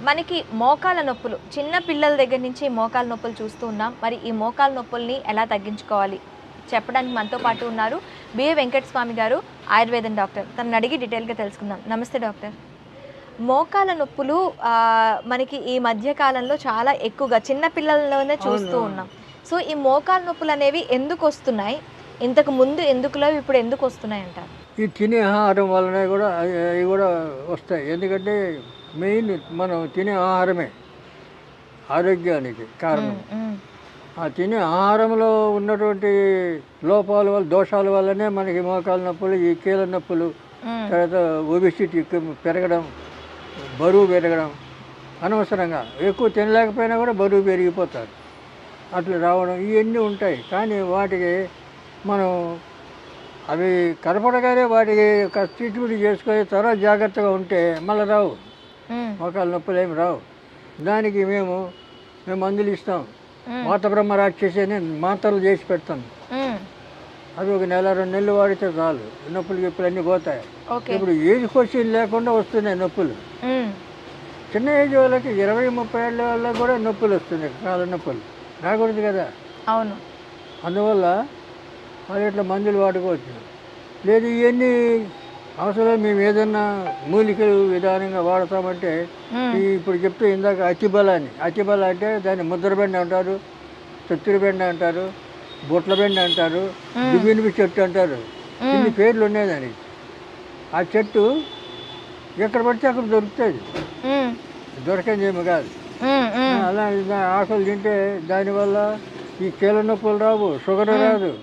మనకి మోకాల నొప్పులు చిన్న పిల్లల దగ్గర నుంచి మోకాల నొప్పులు చూస్తూ ఉన్నాం. మరి ఈ మోకాల నొప్పుల్ని ఎలా తగ్గించుకోవాలి చెప్పడానికి మనతో పాటు ఉన్నారు బిఏ వెంకటస్వామి గారు, ఆయుర్వేదం డాక్టర్. తనని అడిగి డీటెయిల్గా తెలుసుకుందాం. నమస్తే డాక్టర్. మోకాల నొప్పులు మనకి ఈ మధ్య కాలంలో చాలా ఎక్కువగా చిన్న పిల్లల్లోనే చూస్తూ ఉన్నాం. సో ఈ మోకాల నొప్పులు అనేవి ఎందుకు వస్తున్నాయి, ఇంతకు ముందు ఎందుకు లేవు, ఇప్పుడు ఎందుకు వస్తున్నాయి అంటారు? ఈ తినే ఆహారం వలన కూడా అవి కూడా వస్తాయి. ఎందుకంటే మెయిన్ మనం తినే ఆహారమే ఆరోగ్యానికి కారణం. ఆ తినే ఆహారంలో ఉన్నటువంటి లోపాల వల్ల, దోషాల వల్లనే మనకి మోకాల నొప్పులు, ఈ కీళ్ళ నొప్పులు, తర్వాత ఒబిసిటీ పెరగడం, బరువు పెరగడం, అనవసరంగా ఎక్కువ తినలేకపోయినా కూడా బరువు పెరిగిపోతారు, అట్లా రావడం, ఇవన్నీ ఉంటాయి. కానీ వాటికి మనం అవి కనపడగానే వాటికి ఒక ట్రీట్మెంట్ చేసుకొని తర్వాత జాగ్రత్తగా ఉంటే మళ్ళీ రావు, మోకాల నొప్పులు ఏమి రావు. దానికి మేము మందులు ఇస్తాం. వాత బ్రహ్మ రాక్షసి అని మాత్రలు చేసి పెడతాం. అది ఒక నెల 2 నెలలు వాడితే చాలు, నొప్పులు గిప్పులు అన్నీ పోతాయి. ఇప్పుడు ఏజ్ క్వశ్చన్ లేకుండా వస్తున్నాయి నొప్పులు. చిన్న ఏజ్ వాళ్ళకి 20-30 ఏళ్ళ వాళ్ళకి కూడా నొప్పులు వస్తున్నాయి, కాళ్ళ నొప్పులు. రాకూడదు కదా. అవును. అందువల్ల వాళ్ళు ఇట్లా మందులు వాడుకోవచ్చు. లేదు ఇవన్నీ అవసరం మేము ఏదన్నా మూలికలు విధానంగా వాడతామంటే ఇప్పుడు చెప్తే ఇందాక అతిబల అంటే దాన్ని ముద్రబెండ అంటారు, చత్తురబెండ అంటారు, బొట్లబెండ అంటారు, దువ్వినిపి చెట్టు అంటారు. ఇన్ని పేర్లు ఉన్నాయి దానికి. ఆ చెట్టు ఎక్కడ పడితే అక్కడ దొరుకుతుంది, దొరకనిదేమి కాదు. అలా ఆకులు తింటే దానివల్ల ఈ కీళ్ళ నొప్పులు రావు, షుగర్ రాదు,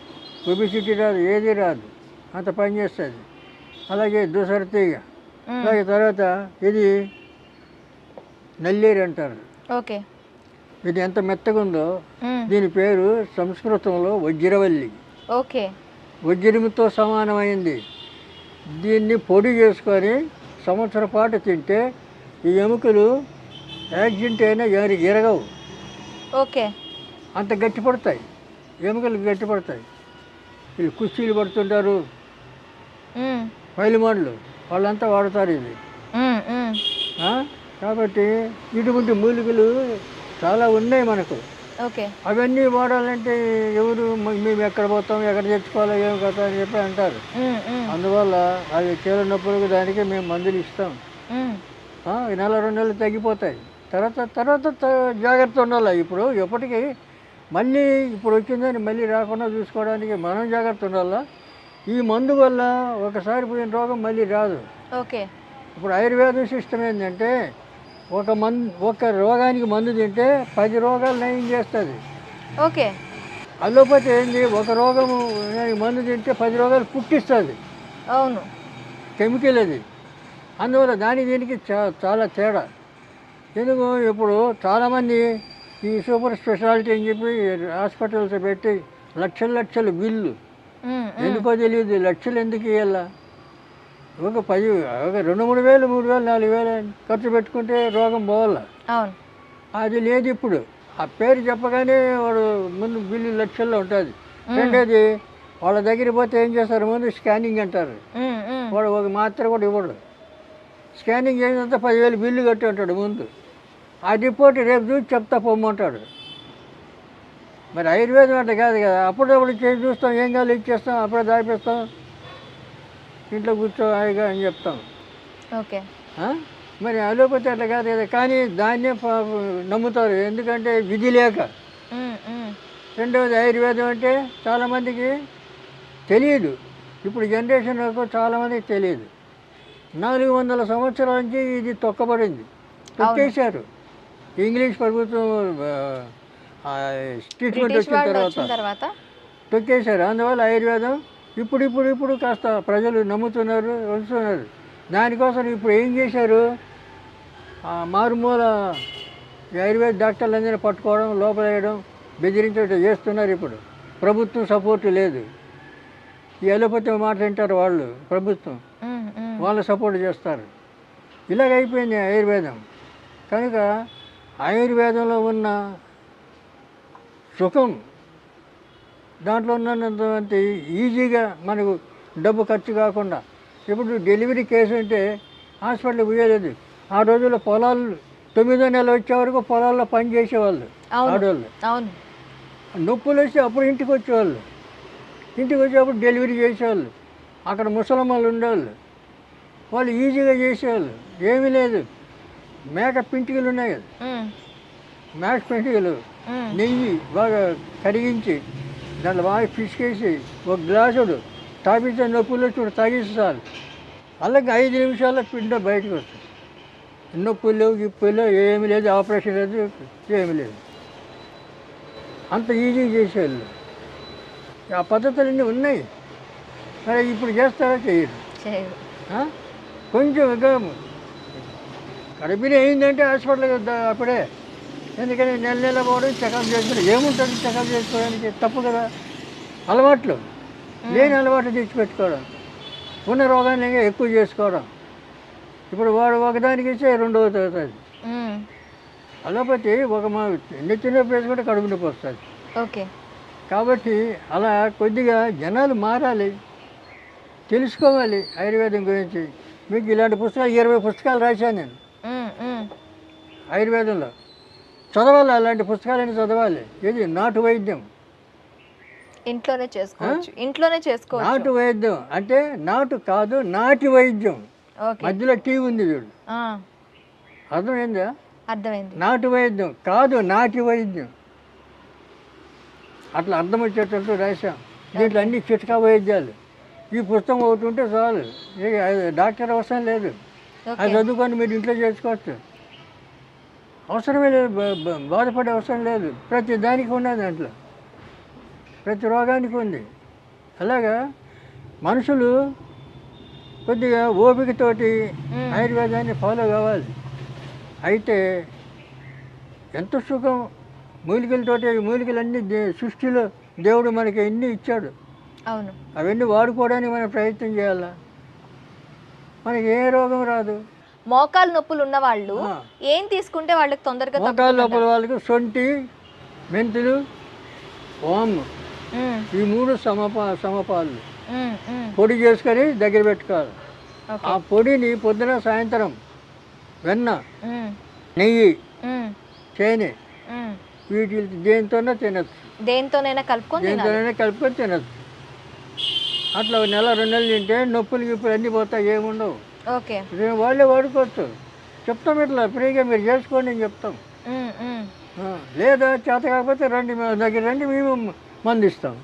ఒబిసిటీ రాదు, ఏది రాదు, అంత పని చేస్తుంది. అలాగే దుసరతీగ, అలాగే తర్వాత ఇది నల్లేరు అంటారు. ఓకే. ఇది ఎంత మెత్తగా ఉందో, దీని పేరు సంస్కృతంలో వజ్రవల్లి. ఓకే. వజ్రముతో సమానమైంది. దీన్ని పొడి చేసుకొని సంవత్సరం పాటు తింటే ఈ ఎముకలు యాక్సిడెంట్ అయినా ఎరగవు. ఓకే. అంత గట్టిపడతాయి, ఎముకలు గట్టిపడతాయి. వీళ్ళు కుస్తీలు పడుతుంటారు, పైలిమాన్లు, వాళ్ళంతా వాడతారు ఇది. కాబట్టి ఇటువంటి మూలికలు చాలా ఉన్నాయి మనకు. అవన్నీ వాడాలంటే ఎవరు మేము ఎక్కడ పోతాం, ఎక్కడ తెచ్చుకోవాలో, ఏం కదా అని చెప్పి అంటారు. అందువల్ల అవి కీళ్ళ నొప్పులకు దానికి మేము మందులు ఇస్తాం. నెల 2 నెలలు తగ్గిపోతాయి. తర్వాత జాగ్రత్త ఉండాలి. ఇప్పుడు ఎప్పటికీ మళ్ళీ ఇప్పుడు వచ్చిందని మళ్ళీ రాకుండా చూసుకోవడానికి మనం జాగ్రత్త ఉండాలా. ఈ మందు వల్ల ఒకసారి పోయిన రోగం మళ్ళీ రాదు. ఇప్పుడు ఆయుర్వేదం సిస్టమ్ ఏంటంటే ఒక రోగానికి మందు తింటే 10 రోగాలు నయం చేస్తుంది. అల్లోపతి ఏంది, ఒక రోగము మందు తింటే 10 రోగాలు పుట్టిస్తుంది. అవును, కెమికల్ అది. అందువల్ల దీనికి చాలా తేడా. ఎందుకు ఇప్పుడు చాలామంది ఈ సూపర్ స్పెషాలిటీ అని చెప్పి హాస్పిటల్స్ పెట్టి లక్షల బిల్లు, ఎందుకో తెలియదు. లక్షలు ఎందుకు ఇవ్వాలా? ఒక 2-3 వేలు, 3 వేలు, 4 వేలు ఖర్చు పెట్టుకుంటే రోగం పోవాలా. అది లేదు ఇప్పుడు. ఆ పేరు చెప్పగానే వాడు ముందు బిల్లు లక్షల్లో ఉంటుంది. రెండోది, వాళ్ళ దగ్గరికి పోతే ఏం చేస్తారు, ముందు స్కానింగ్ అంటారు. వాడు ఒక మాత్ర కూడా ఇవ్వడు. స్కానింగ్ చేసినంత 10,000 బిల్లు కట్టి ఉంటాడు ముందు. ఆ రిపోర్ట్ రేపు చూసి చెప్తా పొమ్మంటాడు. మరి ఆయుర్వేదం అంటే కాదు కదా. అప్పుడప్పుడు చేసి చూస్తాం, ఏం కాదు ఇచ్చేస్తాం, అప్పుడే దాపిస్తాం, ఇంట్లో కూర్చో హాయిగా అని చెప్తాం. మరి అలోపతి అట్లా కాదు కదా. కానీ దాన్నే నమ్ముతారు, ఎందుకంటే విధి లేక. రెండవది, ఆయుర్వేదం అంటే చాలామందికి తెలియదు. ఇప్పుడు జనరేషన్ చాలామందికి తెలియదు. 400 సంవత్సరాల నుంచి ఇది తొక్కబడింది, తొక్కేశారు. ఇంగ్లీష్ ప్రభుత్వం ట్రీట్మెంట్ వచ్చిన తర్వాత తొక్కేశారు. అందువల్ల ఆయుర్వేదం ఇప్పుడు కాస్త ప్రజలు నమ్ముతున్నారు, వస్తున్నారు. దానికోసం ఇప్పుడు ఏం చేశారు, మారుమూల ఆయుర్వేద డాక్టర్లందరినీ పట్టుకోవడం, లోపలేయడం, బెదిరించడం చేస్తున్నారు. ఇప్పుడు ప్రభుత్వం సపోర్టు లేదు. ఈ అలోపతి మాట వింటారు వాళ్ళు, ప్రభుత్వం వాళ్ళు సపోర్ట్ చేస్తారు. ఇలాగైపోయింది ఆయుర్వేదం. కనుక ఆయుర్వేదంలో ఉన్న సుఖం, దాంట్లో ఉన్నంత ఈజీగా మనకు డబ్బు ఖర్చు కాకుండా. ఇప్పుడు డెలివరీ కేసు అంటే హాస్పిటల్కి పోయేది. ఆ రోజుల్లో పొలాలు 9వ నెల వచ్చే వరకు పొలాల్లో పని చేసేవాళ్ళు అవును ఆడవాళ్ళు. అవును నొప్పులు వస్తే అప్పుడు ఇంటికి వచ్చేవాళ్ళు. ఇంటికి వచ్చేటప్పుడు డెలివరీ చేసేవాళ్ళు. అక్కడ ముసలమ్మలు ఉండేవాళ్ళు. వాళ్ళు ఈజీగా చేసేవాళ్ళు. ఏమీ లేదు, మేక పింటికలు ఉన్నాయి కదా, ఉమ్, మేక పింటికలు ఉమ్, నెయ్యి బాగా కరిగించి దాంట్లో బాగా పిసికేసి ఒక గ్లాసుడు తాపిస్తే నొప్పులు చూడు తాగిస్తారు. అలాగే 5 నిమిషాల్లో పిండ బయటకు వస్తుంది. నొప్పులు లేవు, గిప్పులు లేవు, ఏమీ లేదు, ఆపరేషన్ లేదు, ఏమీ లేదు. అంత ఈజీ చేసేవాళ్ళు. ఆ పద్ధతులన్నీ ఉన్నాయి. మరి ఇప్పుడు చేస్తారా చేయరు. చేయరు. ఆ? కొంచెం ఇక గర్భిణీ అయిందంటే హాస్పిటల్కి అప్పుడే. ఎందుకని నెల నెల పోవడం చెకప్ చేసుకోవడం ఏముంటుంది, చెకప్ చేసుకోవడానికి తప్పు కదా. అలవాట్లు లేని అలవాట్లు తెచ్చిపెట్టుకోవడం, ఉన్న రోగాన్ని ఎక్కువ చేసుకోవడం. ఇప్పుడు వాడు ఒకదానికి ఇస్తే రెండవది అవుతుంది. ఉమ్, అలోపతి ఒక మా చిన్న ప్లేస్ కూడా కడుపు నొప్పి వస్తుంది. ఓకే. కాబట్టి అలా కొద్దిగా జనాలు మారాలి, తెలుసుకోవాలి ఆయుర్వేదం గురించి. మీకు ఇలాంటి పుస్తకాలు 20 పుస్తకాలు రాశాను నేను ఉమ్, ఉమ్, ఆయుర్వేదంలో. చదవాలి, అలాంటి పుస్తకాలని చదవాలి. ఇది నాటు వైద్యం. ఇంట్లోనే చేసుకోవచ్చు, ఇంట్లోనే చేసుకోవచ్చు. నాటు వైద్యం అంటే నాటు కాదు, నాటి వైద్యం. ఓకే. మధ్యలో టీ ఉంది చూడు, ఆ, అర్థమైందా? అర్థమైంది. నాటు వైద్యం కాదు, నాటి వైద్యం. అట్లా అర్థం వచ్చేటట్టు రాశాం. దీంట్లో అన్ని చిట్కా వైద్యాలు. ఈ పుస్తకం ఒకటి ఉంటే చాలు, ఇక డాక్టర్ అవసరం లేదు. ఓకే. అది చదువుకొని మీరు ఇంట్లో చేసుకోవచ్చు. అవసరమే లేదు, బాధపడే అవసరం లేదు. ప్రతి దానికి ఉన్నది దాంట్లో, ప్రతి రోగానికి ఉంది. అలాగా మనుషులు కొద్దిగా ఓపికతోటి ఆయుర్వేదాన్ని ఫాలో కావాలి. అయితే ఎంత సుఖం మూలికలతోటి. మూలికలన్నీ సృష్టిలో దేవుడు మనకి ఎన్ని ఇచ్చాడు. అవును. అవన్నీ వాడుకోవడానికి మనం ప్రయత్నం చేయాలా, మనకి ఏ రోగం రాదు. మోకాలు నొప్పులు ఉన్న వాళ్ళు ఆ. ఏం తీసుకుంటే వాళ్ళకి తొందరగా మోకాళ్ళ లోపల వాళ్ళకి సొంటి, మెంతులు, వాము, ఉమ్, ఈ 3 సమపాలు ఉమ్, ఉమ్, పొడి చేసుకొని దగ్గర పెట్టుకోవాలి. ఓకే. ఆ పొడిని పొద్దున సాయంత్రం వెన్న, ఉమ్, నెయ్యి, ఉమ్, తేనె ఉమ్. వీటి దేనితోనే తినచ్చు. దేంతోనైనా కలుపుకొని తినాలి. దేనితోనైనా కలుపుకొని తినచ్చు. అట్లా 1 నెల 2 నెలలు తింటే నొప్పులు గిప్పులు అన్నీ పోతాయి, ఏముండవు. ఓకే. వాళ్ళే వాడుకోవచ్చు. చెప్తాం ఇట్లా ఫ్రీగా మీరు చేసుకోండి అని చెప్తాం. ఉమ్, ఉమ్. లేదా చేత కాకపోతే రండి, మా దగ్గర రండి, మేము మందు ఇస్తాం.